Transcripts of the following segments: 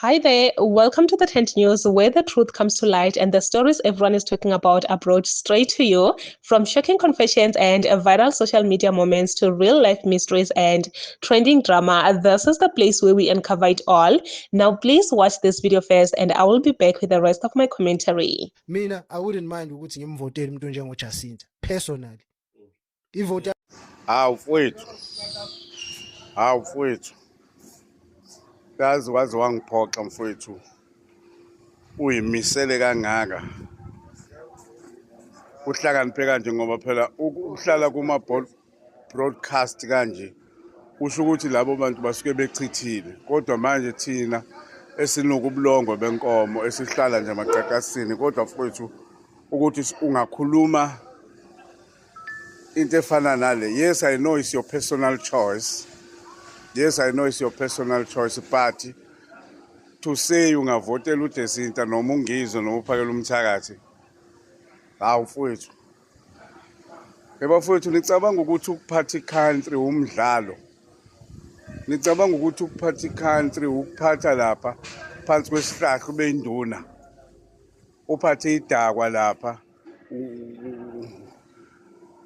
Hi there, welcome to the Tent News, where the truth comes to light and the stories everyone is talking about are brought straight to you. From shocking confessions and viral social media moments to real life mysteries and trending drama, this is the place where we uncover it all. Now, please watch this video first, and I will be back with the rest of my commentary. Mina, I wouldn't mind ukuthi ngimvotele umuntu njengoJacinta personally. Ivota Mfowethu. Mfowethu. Yazi waze wangiphoxa mfowethu. Uyimisele kangaka. Uhlakaniphe kanje ngoba phela ukuhlala kuma broadcast kanje usho ukuthi labo bantu basuke bechithile. Kodwa manje thina esinokubulongo benkomo esihlala nje amacacasini kodwa mfowethu ukuthi ungakhuluma into efana nale. Yes, I know it's your personal choice. Yes, I know it's your personal choice, but to say ungavotela uJacinta noma ungizwe noma uphakela umthakathi. Mfowethu. Yebo mfowethu, nicabanga ukuthi ukuphatha country umdlalo. Nicabanga ukuthi ukuphatha country ukuphatha lapha phansi kwesihlahla ube induna. Uphathe idakwa lapha.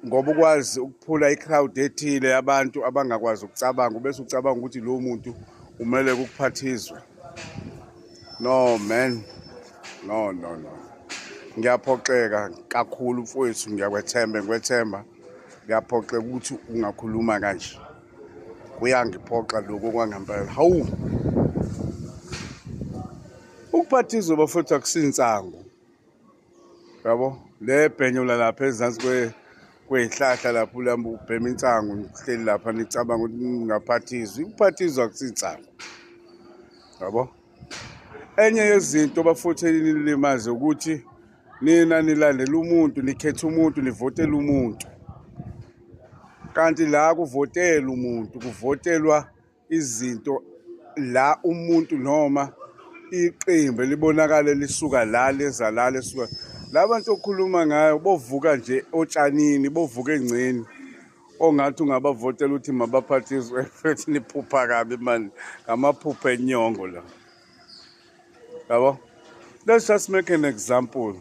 Ngoba ukwazi ukuphula icrowd ethile abantu abangakwazi ukucabanga bese ucabanga ukuthi lo muntu umele ukuphathizwe. No man. No. Ngiyaphoxeka kakhulu mfowethu, ngiyakwethemba. Ngiyaphoxeka ukuthi ungakhuluma kanje. Kuyangiphoxa lokho kwangempela. Hawu. Ukuphathizwa bafowethu akusinsango. Yabo? Le bhenyula lapha ezansi kweyihlahla lapho ulamba ubhema insango uhleli lapha nicabanga ukuthi ngaphathizwa. Ukuphathizwa akusinsango. Yabo? Enye yezinto bafuthe nilimaze ukuthi nina nilandela umuntu, nikhetha umuntu, nivotela umuntu. Kanti la kuvotela umuntu, kuvotelwa izinto la umuntu noma iqembu libonakala lisuka la leza la lesuka. Labantu okhuluma ngayo bovuka nje otshanini, bovuka engceni. Ongathi ungabavotela ukuthi mabaphathizwe futhi niphupha kabi manje. Ngamaphupha enyongo la. Yabo? Let's just make an example.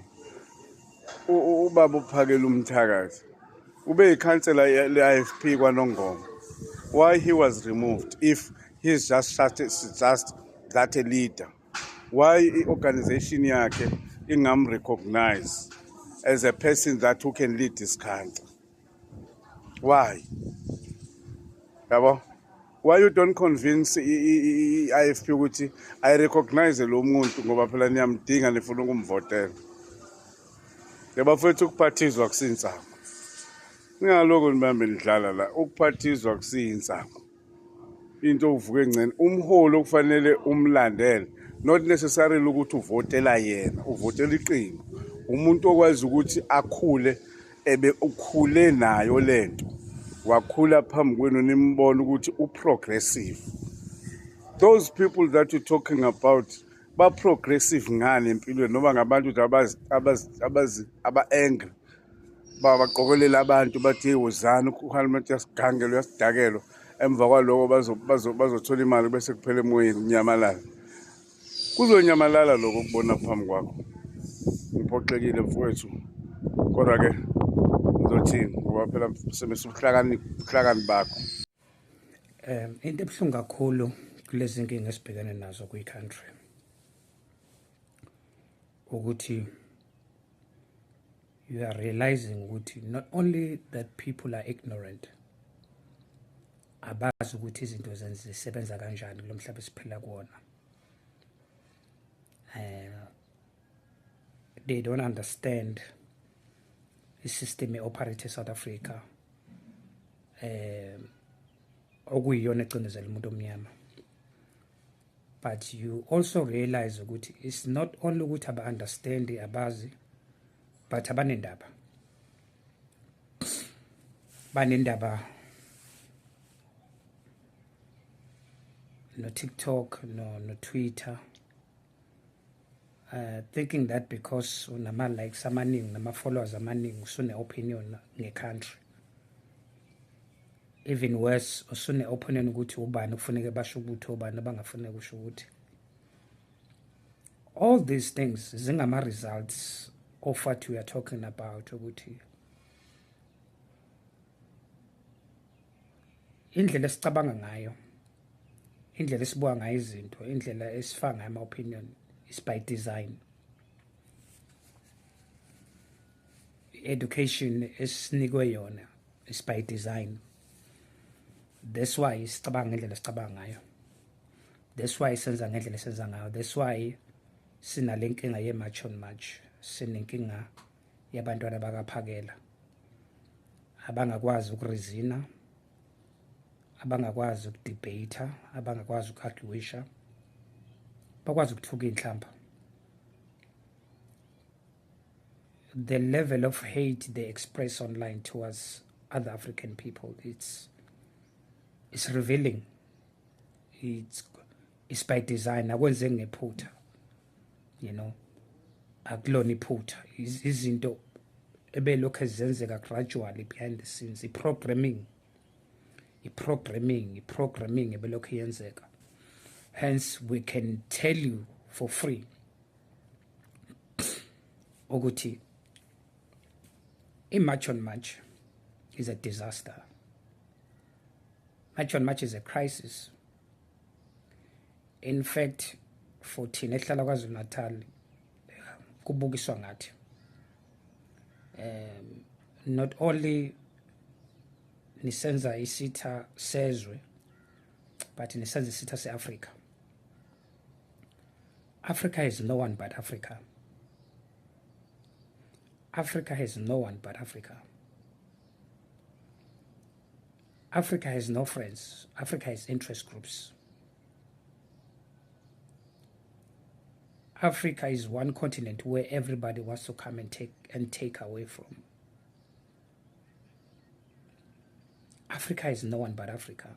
Ubaba uphakela umthakathi. Ube ikhansela le-IFP kwaNongoma. Why he was removed if he's just that a leader? Why i-organization yakhe ingam-recognize as a person that who can lead this country? Why? Yabo? Why you don't convince i-IFP ukuthi I recognize lo muntu ngoba phela niyamdinga nifuna ukumvotela. Yebo futhi ukuphathizwa akusinsango. Ningaloko nibambe nidlala la, ukuphathizwa akusinsango. Into uvuka engceni, umholi okufanele umlandele, not necessarily ukuthi uvotela yena, uvotela iqembu. Umuntu okwazi ukuthi akhule ukhule nayo lento. Wakhula phambi kwenu nimbona ukuthi uprogressive. Those people that you're talking about ba progressive ngani empilweni noma ngabantu aba-angry baqokelela abantu bathi wozana uhulumeni yasigangelo yasidakelo emva kwaloko bazothola imali bese kuphela emoyeni unyamalala. Kuzonyamalala lokho kubona phambi kwakho. Ngiphoxekile mfowethu. Kodwa ke ngizothini ngoba phela semesuhlakani bakho. Into ebuhlungu kakhulu kulezi nkinga esibhekene nazo kwi-country ukuthi you are realizing ukuthi not only that people are ignorant, abazi ukuthi izinto zisebenza kanjani kulo mhlaba esiphila kuwona. They don't understand the system e-operate eSouth Africa. Okuyiyona ecindezela umuntu omnyama. But you also realize ukuthi it's not only ukuthi aba-understand abazi, but abanendaba. Banendaba no TikTok, no Twitter. Thinking that because unama likes amaningi nama followers amaningi usune opinion nge-country. Even worse, usune opinion ukuthi ubani kufuneka basho ukuthi ubani abangafuneka usho ukuthi. all these things zingama results of what we are talking about ukuthi indlela esicabanga ngayo, indlela esibuka ngayo izinto, indlela esifaka ngayo ama-opinion is by design. Education esinikwe yona is by design. That's why sicabanga ngendlela sicabanga ngayo. That's why senza ngendlela senza ngayo. That's why sinalenkinga ye-march on march. Sinenkinga yabantwana bakaphakela abangakwazi ukurizina, abangakwazi ukudebate, abangakwazi ukarguisha, bakwazi ukuthuka inhlamba. The level of hate they express online towards other African people, it's revealing. It's by design. Akwenze ngephutha, you know, akulona iphutha. Izinto ebelokhu ezenzeka gradually behind the scenes. Programming ebelokhu yenzeka. Hence we can tell you for free ukuthi March on March is a disaster. March on March is a crisis. In fact, for thina ehlala KwaZulu Natal kubukiswa ngathi not only nisenza isitha sezwe but nisenza isitha se-Africa. Africa is no one but Africa. Africa has no one but Africa. Africa has no friends. Africa has interest groups. Africa is one continent where everybody wants to come and take away from. Africa is no one but Africa.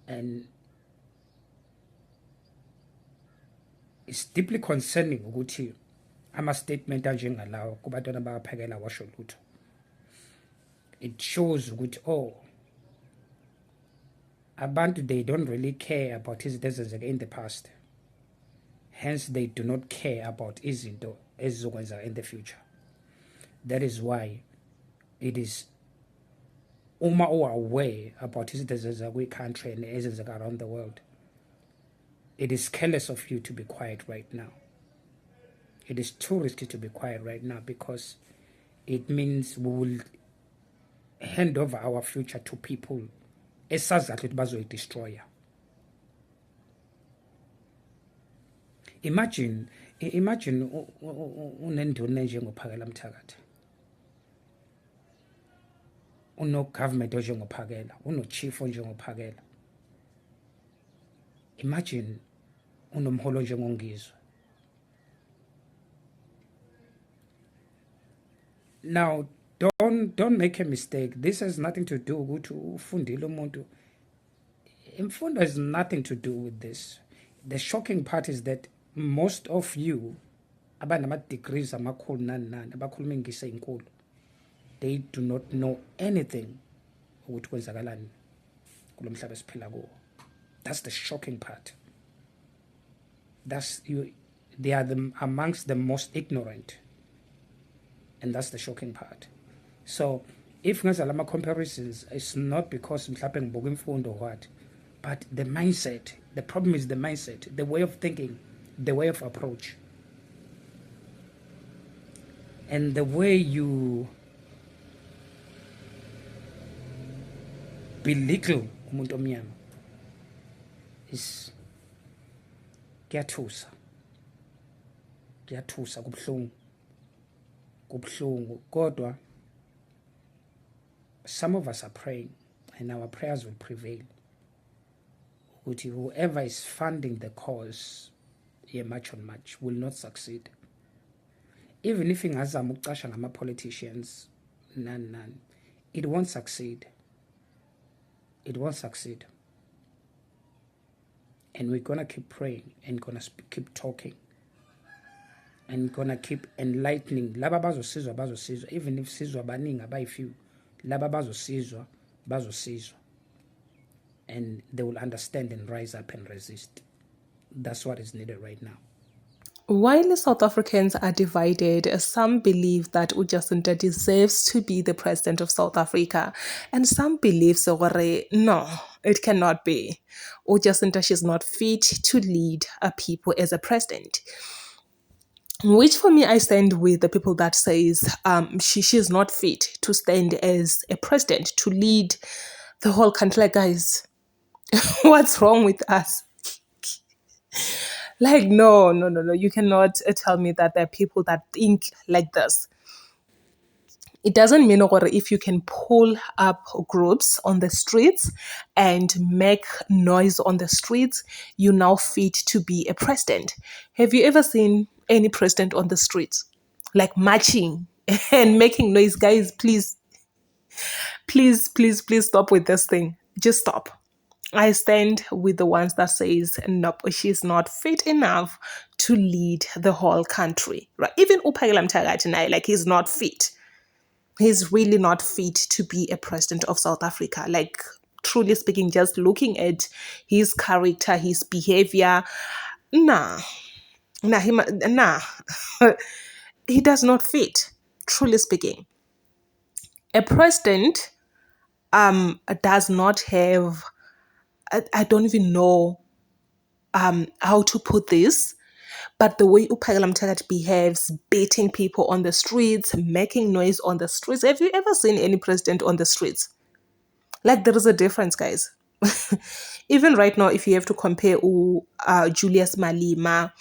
And it's deeply concerning ukuthi ama-statement anjengalawo kubantwana baphekela washo lutho. It shows ukuthi abantu, they don't really care about izinto ezenzeka in the past. Hence they do not care about izinto ezizokwenzeka in the future. That is why it is uma aware about izinto ezenzeka kwi-country and ezenzeka around the world, it is careless of you to be quiet right now. It is too risky to be quiet right now because it means we will hand over our future to people esazathi ukuthi bazoyidestroya. Imagine unenduna enjengoPhakela Mthakathi, uno-government onjengoPhakela, uno-chief onjengoPhakela. Imagine unomholo onjengoNgizwe. Now, don't make a mistake. This has nothing to do with ufundile umuntu. Imfundo has nothing to do with this. The shocking part is that most of you abanama degrees amakhulu nani abakhuluma ingisi enkulu, they do not know anything ukuthi kwenzakalani kulomhlaba esiphila kuwo. That's the shocking part. They are amongst the most ignorant. And that's the shocking part. So if ngenza lama comparisons, it's not because mhlawumbe ngibuka imfundo or what, but the mindset. The problem is the mindset, the way of thinking, the way of approach, and the way you belittle umuntu omnyama is kuyathusa kubhlungu. Kodwa some of us are praying and our prayers will prevail. Whoever is funding the cause March on March will not succeed. Even if ingazama ukucasha ngama-politicians, none, it won't succeed. It won't succeed. And we're going to keep praying and going to keep talking and going to keep enlightening. Laba bazosizwa, even if sizwa baningi abayi-few, laba bazosizwa. And they will understand and rise up and resist. That's what is needed right now. While South Africans are divided, some believe that Ujacinta deserves to be the president of South Africa, and some believe so. No, it cannot be. Ujacinta, she's not fit to lead a people as a president. Which for me, I stand with the people that says she's not fit to stand as a president to lead the whole country. Like, guys, what's wrong with us? Like, no, no, no, no. You cannot tell me that there are people that think like this. It doesn't mean or if you can pull up groups on the streets and make noise on the streets, you now fit to be a president. Have you ever seen any president on the streets? Like marching and making noise? Guys, please, please, please, please stop with this thing. Just stop. I stand with the ones that says nope, she's not fit enough to lead the whole country. Right? Even Upagela Mthalati, like he's not fit. He's really not fit to be a president of South Africa. Like truly speaking, just looking at his character, his behavior, nah, nah, he does not fit. Truly speaking, a president does not have. I don't even know how to put this, but the way Upagela Mthalati behaves, beating people on the streets, making noise on the streets. Have you ever seen any president on the streets? Like there is a difference, guys. Even right now, if you have to compare Julius Malema,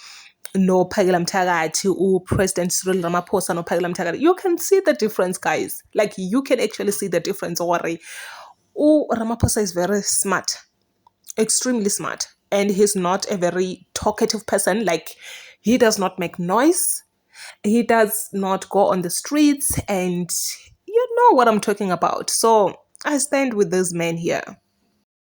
no Upagela Mthalati, President Cyril Ramaphosa, no Upagela Mthalati, you can see the difference, guys. Like you can actually see the difference. Ramaphosa is very smart, extremely smart, and he's not a very talkative person. Like he does not make noise, he does not go on the streets, and you know what I'm talking about. So I stand with this man here.